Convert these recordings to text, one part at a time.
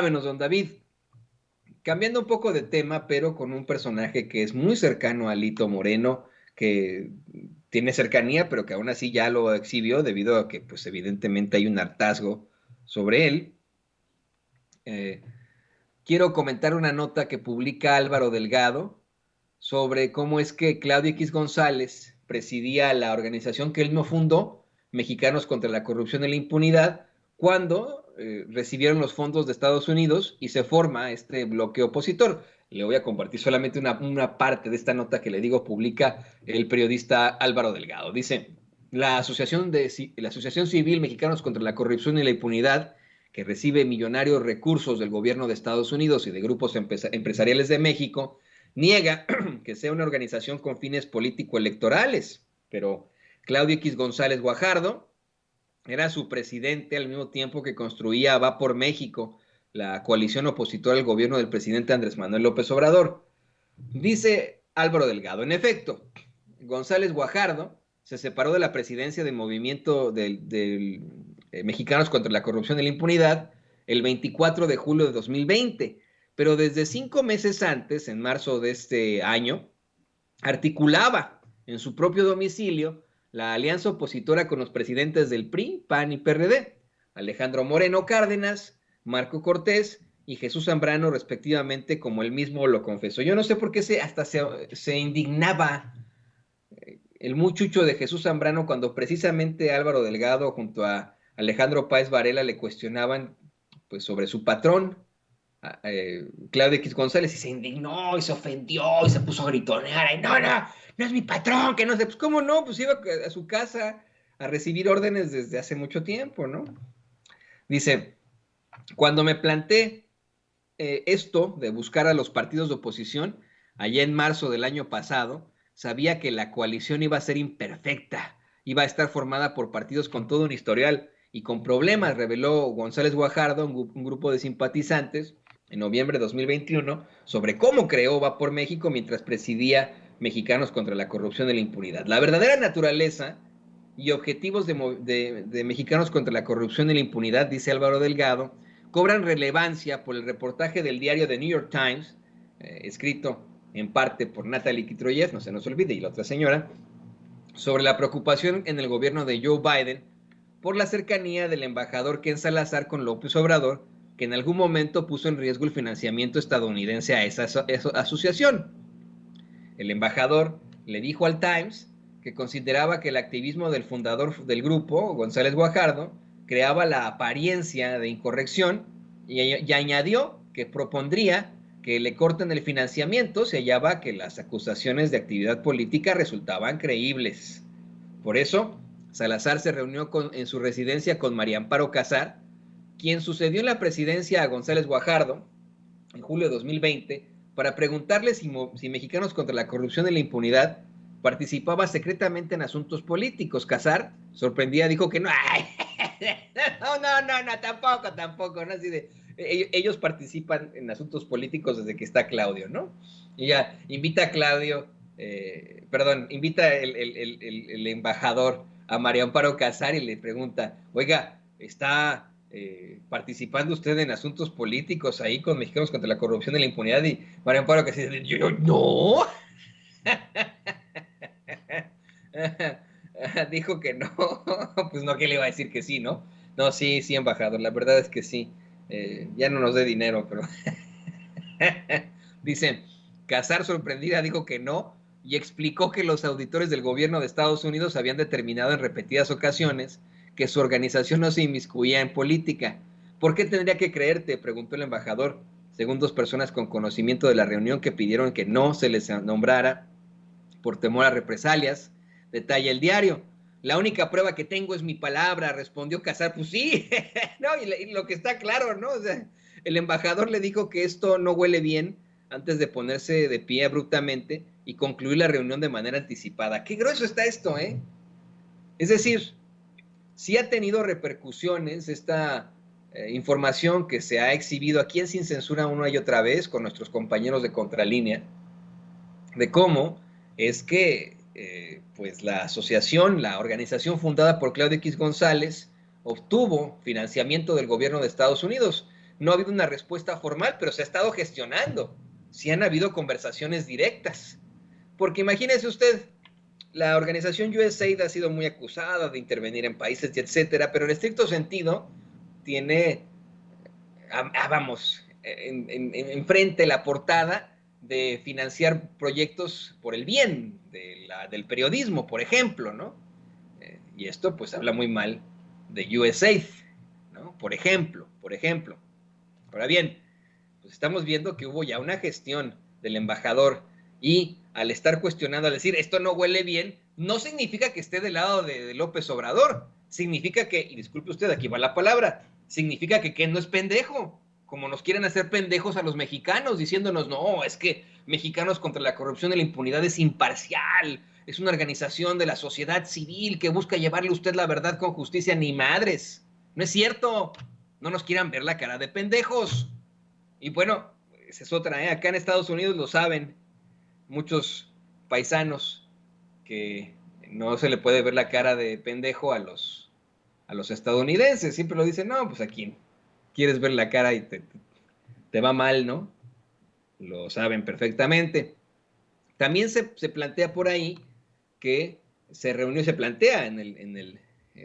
Llámenos, don David. Cambiando un poco de tema, pero con un personaje que es muy cercano a Lito Moreno, que tiene cercanía, pero que aún así ya lo exhibió debido a que, pues, evidentemente hay un hartazgo sobre él. Eh, Quiero comentar una nota que publica Álvaro Delgado sobre cómo es que Claudio X González presidía la organización que él no fundó, Mexicanos contra la Corrupción y la Impunidad, cuando recibieron los fondos de Estados Unidos y se forma este bloque opositor. Le voy a compartir solamente una parte de esta nota que le digo publica el periodista Álvaro Delgado. Dice, la Asociación Civil Mexicanos contra la Corrupción y la Impunidad, que recibe millonarios recursos del gobierno de Estados Unidos y de grupos empresariales de México, niega que sea una organización con fines político-electorales, pero Claudio X González Guajardo era su presidente al mismo tiempo que construía Va por México, la coalición opositora al gobierno del presidente Andrés Manuel López Obrador. Dice Álvaro Delgado, en efecto, González Guajardo se separó de la presidencia del movimiento Mexicanos contra la Corrupción y la Impunidad el 24 de julio de 2020, pero desde 5 meses antes, en marzo de este año, articulaba en su propio domicilio la alianza opositora con los presidentes del PRI, PAN y PRD, Alejandro Moreno Cárdenas, Marco Cortés y Jesús Zambrano, respectivamente, como él mismo lo confesó. Yo no sé por qué hasta se indignaba el muchucho de Jesús Zambrano cuando precisamente Álvaro Delgado junto a Alejandro Páez Varela le cuestionaban, pues, sobre su patrón, Claudio X González, y se indignó y se ofendió y se puso a gritonear. Y no, no, no es mi patrón, que no sé. Pues, ¿cómo no? Pues iba a su casa a recibir órdenes desde hace mucho tiempo, ¿no? Dice, cuando me planteé esto de buscar a los partidos de oposición, allá en marzo del año pasado, sabía que la coalición iba a ser imperfecta, iba a estar formada por partidos con todo un historial y con problemas, reveló González Guajardo, un grupo de simpatizantes, en noviembre de 2021, sobre cómo creó Va por México mientras presidía Mexicanos contra la Corrupción y la Impunidad. La verdadera naturaleza y objetivos de Mexicanos contra la Corrupción y la Impunidad, dice Álvaro Delgado, cobran relevancia por el reportaje del diario The New York Times, escrito en parte por Natalie Kitroyev, no se nos olvide, y la otra señora, sobre la preocupación en el gobierno de Joe Biden por la cercanía del embajador Ken Salazar con López Obrador, que en algún momento puso en riesgo el financiamiento estadounidense a esa asociación. El embajador le dijo al Times que consideraba que el activismo del fundador del grupo, González Guajardo, creaba la apariencia de incorrección y añadió que propondría que le corten el financiamiento si hallaba que las acusaciones de actividad política resultaban creíbles. Por eso, Salazar se reunió en su residencia con María Amparo Casar, quien sucedió en la presidencia a González Guajardo en julio de 2020 para preguntarle si Mexicanos contra la Corrupción y la Impunidad participaba secretamente en asuntos políticos. Casar, sorprendida, dijo que no. Ay, no, tampoco, ¿no? Así de, ellos participan en asuntos políticos desde que está Claudio, ¿no? Y ya invita a Claudio, invita el embajador a María Amparo Casar y le pregunta, oiga, ¿está participando usted en asuntos políticos ahí con Mexicanos contra la Corrupción y la Impunidad? Y María Amparo Casar, yo no. Dijo que no. Pues no, ¿qué le iba a decir que sí, no? No, sí, sí, embajador, la verdad es que sí. Ya no nos dé dinero, pero dice, Casar, sorprendida, dijo que no y explicó que los auditores del gobierno de Estados Unidos habían determinado en repetidas ocasiones que su organización no se inmiscuía en política. ¿Por qué tendría que creerte?, preguntó el embajador, según dos personas con conocimiento de la reunión que pidieron que no se les nombrara por temor a represalias. Detalla el diario. La única prueba que tengo es mi palabra, respondió Casar. Pues sí, no, y lo que está claro, ¿no? O sea, el embajador le dijo que esto no huele bien antes de ponerse de pie abruptamente y concluir la reunión de manera anticipada. Qué grueso está esto, ¿eh? Es decir, sí ha tenido repercusiones esta información que se ha exhibido aquí en Sin Censura una y otra vez con nuestros compañeros de Contralínea, de cómo es que pues la asociación, la organización fundada por Claudio X González, obtuvo financiamiento del gobierno de Estados Unidos. no ha habido una respuesta formal, pero se ha estado gestionando. Sí han habido conversaciones directas. Porque imagínese usted, la organización USAID ha sido muy acusada de intervenir en países, etcétera, pero en estricto sentido tiene, vamos, enfrente la portada de financiar proyectos por el bien del periodismo, por ejemplo, ¿no? Y esto pues habla muy mal de USAID, ¿no? Por ejemplo. Ahora bien, pues estamos viendo que hubo ya una gestión del embajador y al estar cuestionando, al decir esto no huele bien, no significa que esté del lado de López Obrador, significa que, y disculpe usted, aquí va la palabra, significa que Ken no es pendejo, como nos quieren hacer pendejos a los mexicanos, diciéndonos, no, es que Mexicanos contra la Corrupción y la Impunidad es imparcial, es una organización de la sociedad civil que busca llevarle a usted la verdad con justicia, ni madres, no es cierto, no nos quieran ver la cara de pendejos. Y bueno, esa es otra, ¿eh? Acá en Estados Unidos lo saben muchos paisanos que no se le puede ver la cara de pendejo a los estadounidenses. Siempre lo dicen, no, pues aquí quieres ver la cara y te va mal, ¿no? Lo saben perfectamente. También se plantea por ahí que se reunió, se plantea en el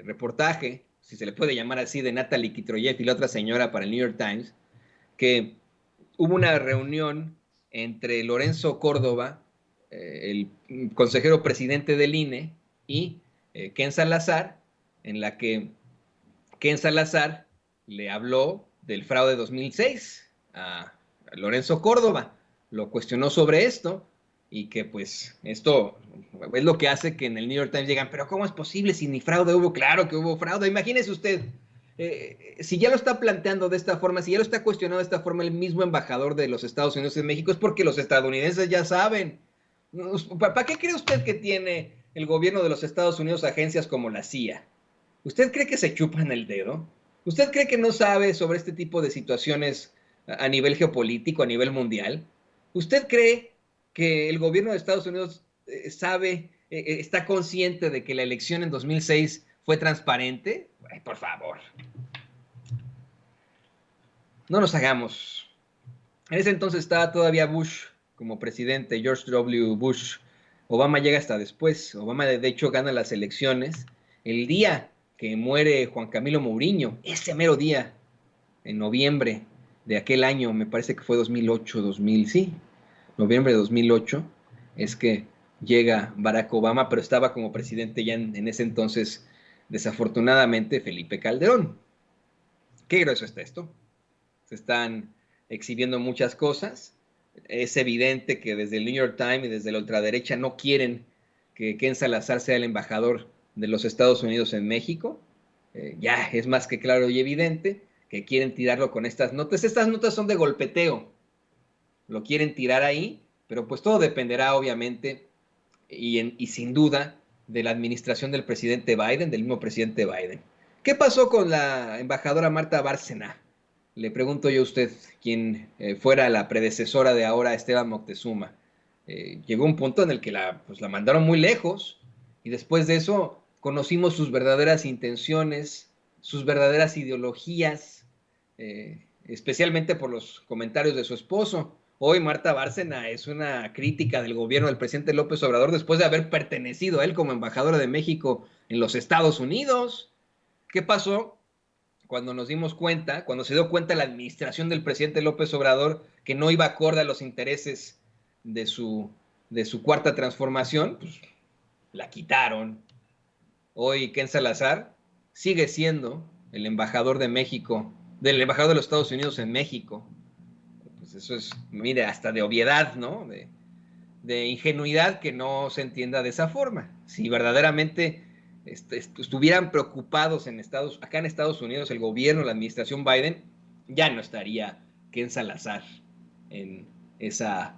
reportaje, si se le puede llamar así, de Natalie Kitroyev y la otra señora para el New York Times, que hubo una reunión entre Lorenzo Córdoba, el consejero presidente del INE, y Ken Salazar, en la que Ken Salazar le habló del fraude 2006 a Lorenzo Córdoba, lo cuestionó sobre esto y que pues esto es lo que hace que en el New York Times digan, pero ¿cómo es posible si ni fraude hubo? Claro que hubo fraude, imagínese usted, si ya lo está planteando de esta forma, si ya lo está cuestionando de esta forma el mismo embajador de los Estados Unidos en México, es porque los estadounidenses ya saben. ¿Para qué cree usted que tiene el gobierno de los Estados Unidos agencias como la CIA? ¿Usted cree que se chupan el dedo? ¿Usted cree que no sabe sobre este tipo de situaciones a nivel geopolítico, a nivel mundial? ¿Usted cree que el gobierno de Estados Unidos sabe, está consciente de que la elección en 2006 fue transparente? Ay, por favor, no nos hagamos. En ese entonces estaba todavía Bush como presidente, George W. Bush. Obama llega hasta después. Obama, de hecho, gana las elecciones el día que muere Juan Camilo Mourinho, ese mero día, en noviembre de aquel año, me parece que fue 2008, 2000, sí, noviembre de 2008, es que llega Barack Obama, pero estaba como presidente ya en ese entonces, desafortunadamente, Felipe Calderón. Qué grueso está esto. Se están exhibiendo muchas cosas. Es evidente que desde el New York Times y desde la ultraderecha no quieren que Ken Salazar sea el embajador de los Estados Unidos en México. Ya es más que claro y evidente que quieren tirarlo con estas notas. Estas notas son de golpeteo. Lo quieren tirar ahí, pero pues todo dependerá obviamente y sin duda de la administración del presidente Biden, del mismo presidente Biden. ¿Qué pasó con la embajadora Marta Bárcena? Le pregunto yo a usted, quien fuera la predecesora de ahora Esteban Moctezuma. Llegó un punto en el que pues la mandaron muy lejos y después de eso conocimos sus verdaderas intenciones, sus verdaderas ideologías, especialmente por los comentarios de su esposo. Hoy Marta Bárcena es una crítica del gobierno del presidente López Obrador después de haber pertenecido a él como embajadora de México en los Estados Unidos. ¿Qué pasó? Cuando nos dimos cuenta, cuando se dio cuenta la administración del presidente López Obrador que no iba acorde a los intereses de su cuarta transformación, pues la quitaron. Hoy Ken Salazar sigue siendo el embajador de México, del embajador de los Estados Unidos en México. Pues eso es, mire, hasta de obviedad, ¿no? De ingenuidad que no se entienda de esa forma. Si verdaderamente estuvieran preocupados acá en Estados Unidos, el gobierno, la administración Biden, ya no estaría Ken Salazar en esa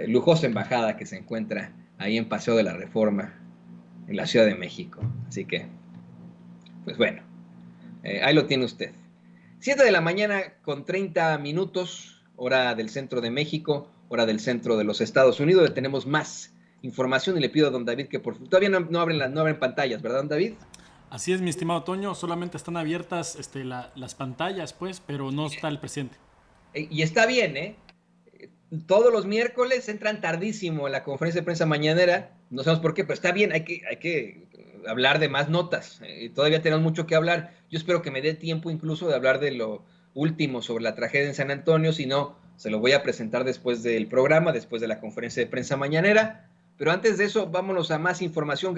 lujosa embajada que se encuentra ahí en Paseo de la Reforma, en la Ciudad de México. Así que, pues bueno, ahí lo tiene usted. 7 de la mañana con 30 minutos, hora del centro de México, hora del centro de los Estados Unidos. Le tenemos más información y le pido a don David que por favor, todavía no abren pantallas, ¿verdad, don David? Así es, mi estimado Toño, solamente están abiertas las pantallas, pues, pero no está el presidente. Y está bien, ¿eh? Todos los miércoles entran tardísimo a la conferencia de prensa mañanera, no sabemos por qué, pero está bien, hay que hablar de más notas, todavía tenemos mucho que hablar, yo espero que me dé tiempo incluso de hablar de lo último sobre la tragedia en San Antonio, si no, se lo voy a presentar después del programa, después de la conferencia de prensa mañanera, pero antes de eso, vámonos a más información.